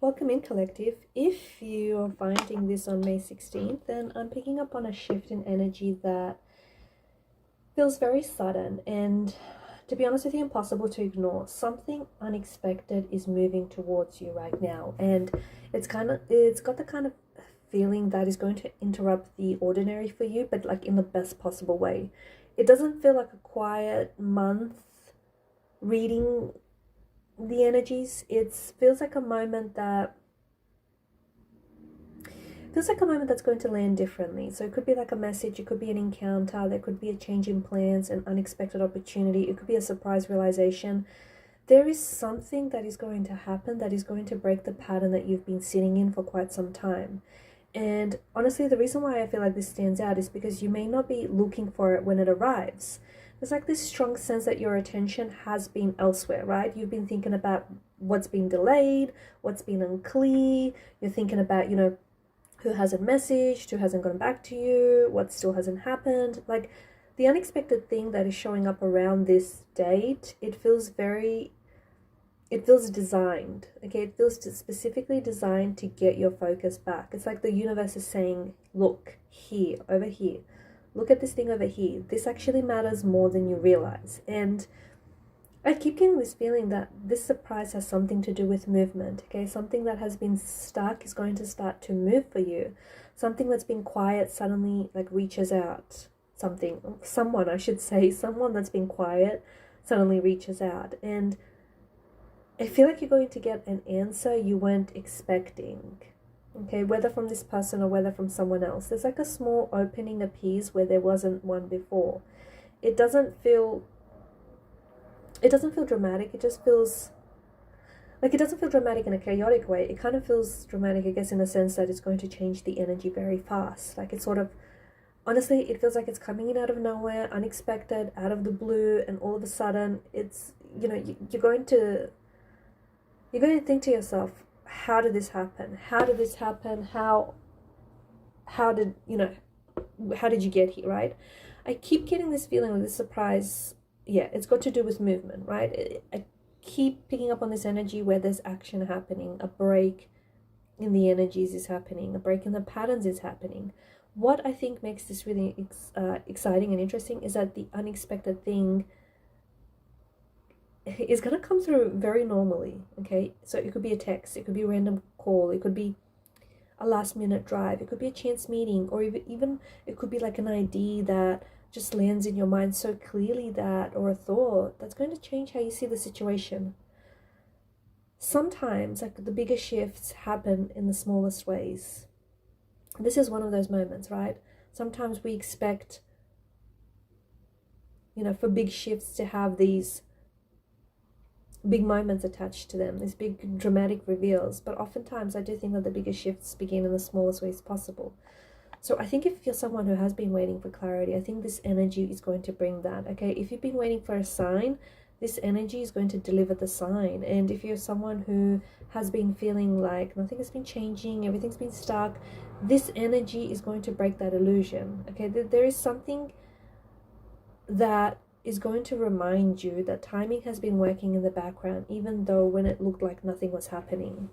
Welcome in, collective. If you're finding this on May 16th, then I'm picking up on a shift in energy that feels very sudden and, to be honest with you, impossible to ignore. Something unexpected is moving towards you right now, and it's got the kind of feeling that is going to interrupt the ordinary for you, but like in the best possible way. It doesn't feel like a quiet month reading the energies. It feels like a moment that's going to land differently. So it could be like a message, it could be an encounter, there could be a change in plans, an unexpected opportunity, it could be a surprise realization. There is something that is going to happen that is going to break the pattern that you've been sitting in for quite some time. And honestly, the reason why I feel like this stands out is because you may not be looking for it when it arrives. There's like this strong sense that your attention has been elsewhere, right? You've been thinking about what's been delayed, what's been unclear. You're thinking about, who hasn't messaged, who hasn't gone back to you, what still hasn't happened. Like the unexpected thing that is showing up around this date, it feels designed, okay? It feels specifically designed to get your focus back. It's like the universe is saying, look, here, over here. Look at this thing over here. This actually matters more than you realize. And I keep getting this feeling that this surprise has something to do with movement, okay? Something that has been stuck is going to start to move for you. Something that's been quiet suddenly like reaches out. Someone that's been quiet suddenly reaches out. And I feel like you're going to get an answer you weren't expecting, okay? Whether from this person or whether from someone else. There's like a small opening appears where there wasn't one before. It doesn't feel dramatic. It just feels like, it doesn't feel dramatic in a chaotic way. It kind of feels dramatic, I guess, in the sense that it's going to change the energy very fast. Like it's sort of, honestly, it feels like it's coming in out of nowhere, unexpected, out of the blue, and all of a sudden it's, you're going to think to yourself, how did this happen? How did you get here, right? I keep getting this feeling of this surprise. Yeah, it's got to do with movement, right? I keep picking up on this energy where there's action happening, a break in the energies is happening, a break in the patterns is happening. What I think makes this really exciting and interesting is that the unexpected thing is going to come through very normally, okay? So it could be a text, it could be a random call, it could be a last minute drive, it could be a chance meeting, or even it could be like an idea that just lands in your mind so clearly, that, or a thought that's going to change how you see the situation. Sometimes like the biggest shifts happen in the smallest ways. This is one of those moments, right? Sometimes we expect, for big shifts to have these big moments attached to them, these big dramatic reveals, but oftentimes I do think that the biggest shifts begin in the smallest ways possible. So I think if you're someone who has been waiting for clarity, I think this energy is going to bring that, okay? If you've been waiting for a sign, this energy is going to deliver the sign. And if you're someone who has been feeling like nothing has been changing, everything's been stuck, this energy is going to break that illusion, okay? There is something that is going to remind you that timing has been working in the background, even though when it looked like nothing was happening.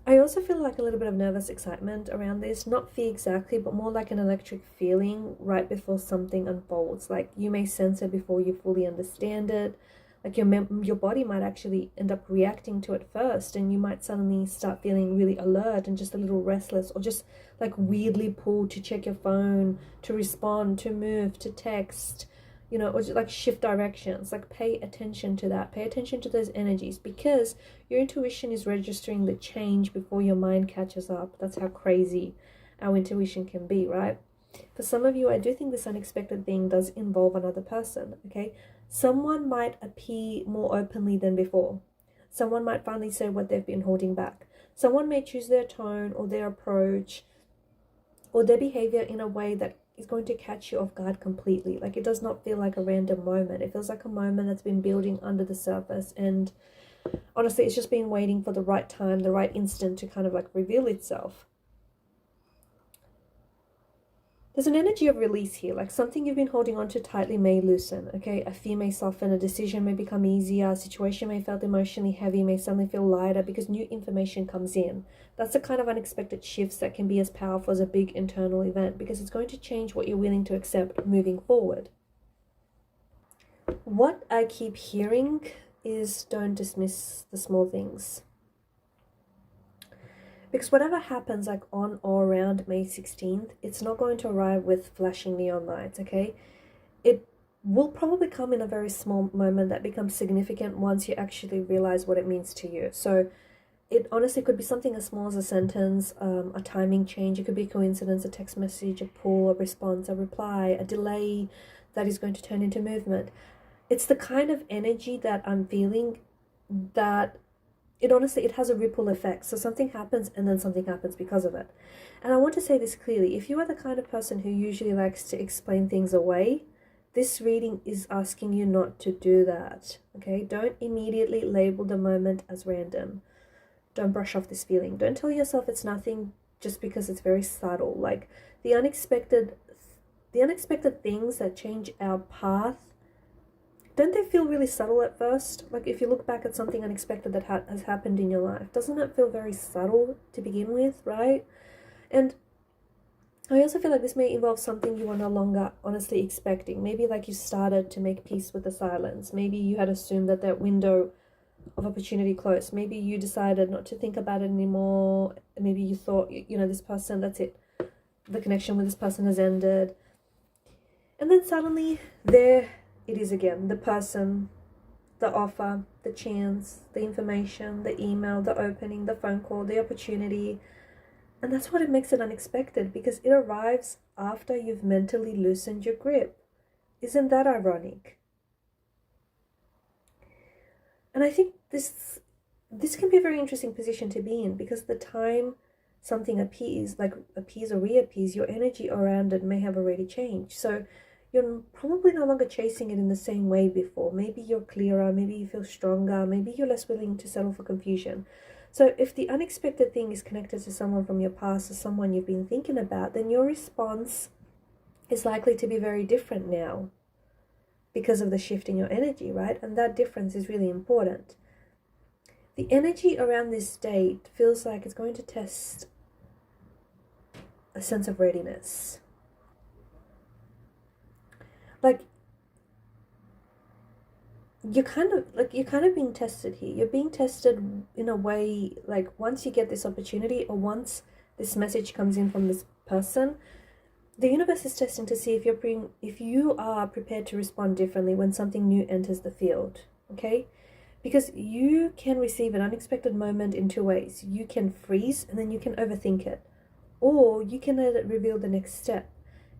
I also feel like a little bit of nervous excitement around this, not fear exactly, but more like an electric feeling right before something unfolds. Like you may sense it before you fully understand it. Like your body might actually end up reacting to it first, and you might suddenly start feeling really alert and just a little restless, or just like weirdly pulled to check your phone, to respond, to move, to text, or just like shift directions. Like pay attention to that. Pay attention to those energies, because your intuition is registering the change before your mind catches up. That's how crazy our intuition can be, right? For some of you, I do think this unexpected thing does involve another person, okay? Someone might appear more openly than before. Someone might finally say what they've been holding back. Someone may choose their tone or their approach or their behavior in a way that is going to catch you off guard completely. Like it does not feel like a random moment. It feels like a moment that's been building under the surface, and honestly, it's just been waiting for the right time, the right instant to kind of like reveal itself. There's an energy of release here, like something you've been holding on to tightly may loosen, okay? A fear may soften, a decision may become easier, a situation may feel emotionally heavy, may suddenly feel lighter because new information comes in. That's the kind of unexpected shifts that can be as powerful as a big internal event, because it's going to change what you're willing to accept moving forward. What I keep hearing is don't dismiss the small things. Because whatever happens like on or around May 16th, it's not going to arrive with flashing neon lights, okay? It will probably come in a very small moment that becomes significant once you actually realize what it means to you. So it honestly could be something as small as a sentence, a timing change. It could be a coincidence, a text message, a pull, a response, a reply, a delay that is going to turn into movement. It's the kind of energy that I'm feeling that it has a ripple effect. So something happens and then something happens because of it. And I want to say this clearly. If you are the kind of person who usually likes to explain things away, this reading is asking you not to do that. Okay? Don't immediately label the moment as random. Don't brush off this feeling. Don't tell yourself it's nothing just because it's very subtle. Like the unexpected things that change our path, don't they feel really subtle at first? Like if you look back at something unexpected that has happened in your life, doesn't it feel very subtle to begin with, right? And I also feel like this may involve something you are no longer honestly expecting. Maybe like you started to make peace with the silence. Maybe you had assumed that window of opportunity closed. Maybe you decided not to think about it anymore. Maybe you thought, this person, that's it. The connection with this person has ended. And then suddenly there it is again, the person, the offer, the chance, the information, the email, the opening, the phone call, the opportunity. And that's what it makes it unexpected, because it arrives after you've mentally loosened your grip. Isn't that ironic? And I think this can be a very interesting position to be in, because the time something appears or reappears, your energy around it may have already changed. So you're probably no longer chasing it in the same way before. Maybe you're clearer, maybe you feel stronger, maybe you're less willing to settle for confusion. So if the unexpected thing is connected to someone from your past or someone you've been thinking about, then your response is likely to be very different now because of the shift in your energy, right? And that difference is really important. The energy around this date feels like it's going to test a sense of readiness. Like you're kind of being tested here. You're being tested in a way, like once you get this opportunity or once this message comes in from this person, the universe is testing to see if you are prepared to respond differently when something new enters the field, okay? Because you can receive an unexpected moment in two ways. You can freeze and then you can overthink it, or you can let it reveal the next step.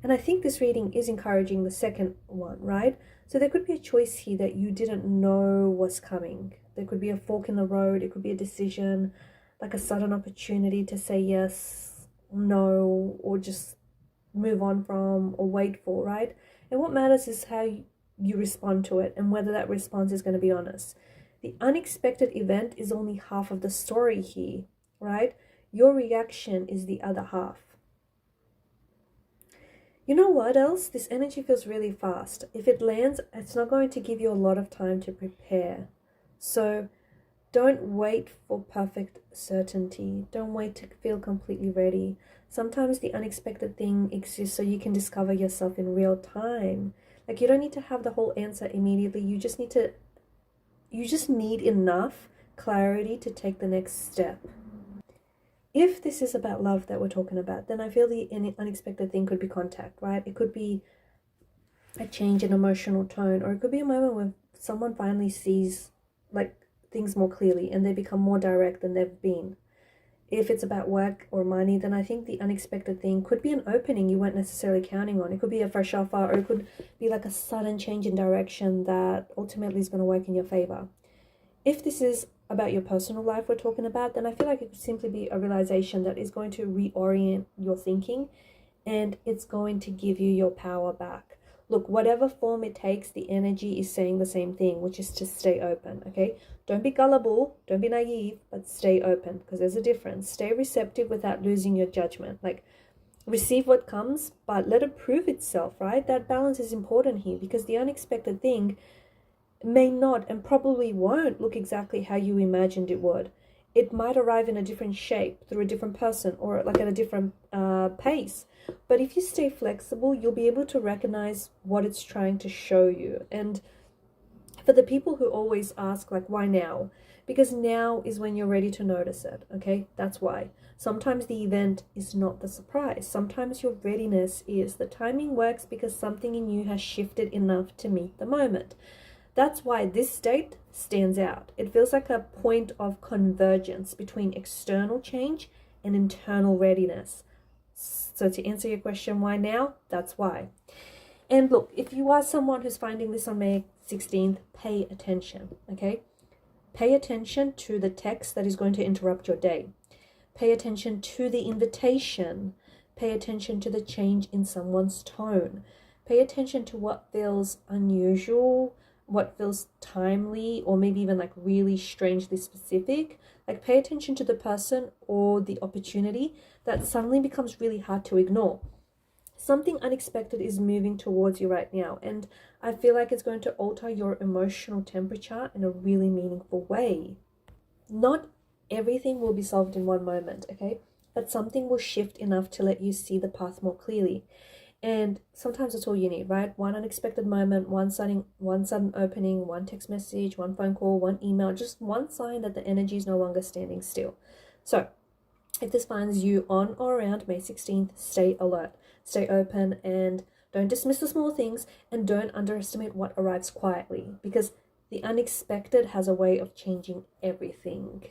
And I think this reading is encouraging the second one, right? So there could be a choice here that you didn't know was coming. There could be a fork in the road. It could be a decision, like a sudden opportunity to say yes, no, or just move on from or wait for, right? And what matters is how you respond to it and whether that response is going to be honest. The unexpected event is only half of the story here, right? Your reaction is the other half. You know what else? This energy feels really fast. If it lands, it's not going to give you a lot of time to prepare. So don't wait for perfect certainty. Don't wait to feel completely ready. Sometimes the unexpected thing exists so you can discover yourself in real time. Like you don't need to have the whole answer immediately. You just need enough clarity to take the next step. If this is about love that we're talking about, then I feel the unexpected thing could be contact, right? It could be a change in emotional tone, or it could be a moment where someone finally sees like things more clearly and they become more direct than they've been. If it's about work or money, then I think the unexpected thing could be an opening you weren't necessarily counting on. It could be a fresh offer, or it could be like a sudden change in direction that ultimately is going to work in your favor. If this is about your personal life we're talking about, then I feel like it could simply be a realization that is going to reorient your thinking, and it's going to give you your power back. Look, whatever form it takes, the energy is saying the same thing, which is to stay open, okay? Don't be gullible, don't be naive, but stay open, because there's a difference. Stay receptive without losing your judgment. Like, receive what comes, but let it prove itself, right? That balance is important here, because the unexpected thing may not and probably won't look exactly how you imagined it would. It might arrive in a different shape through a different person, or like at a different pace. But if you stay flexible, you'll be able to recognize what it's trying to show you. And for the people who always ask, like, why now? Because now is when you're ready to notice it, okay? That's why. Sometimes the event is not the surprise. Sometimes your readiness is. The timing works because something in you has shifted enough to meet the moment. That's why this state stands out. It feels like a point of convergence between external change and internal readiness. So to answer your question, why now? That's why. And look, if you are someone who's finding this on May 16th, pay attention, okay? Pay attention to the text that is going to interrupt your day. Pay attention to the invitation. Pay attention to the change in someone's tone. Pay attention to what feels unusual, what feels timely, or maybe even like really strangely specific. Like, pay attention to the person or the opportunity that suddenly becomes really hard to ignore. Something unexpected is moving towards you right now, and I feel like it's going to alter your emotional temperature in a really meaningful way. Not everything will be solved in one moment, okay? But something will shift enough to let you see the path more clearly. And sometimes that's all you need, right? One unexpected moment, one sudden opening, one text message, one phone call, one email, just one sign that the energy is no longer standing still. So if this finds you on or around May 16th, stay alert, stay open, and don't dismiss the small things, and don't underestimate what arrives quietly, because the unexpected has a way of changing everything.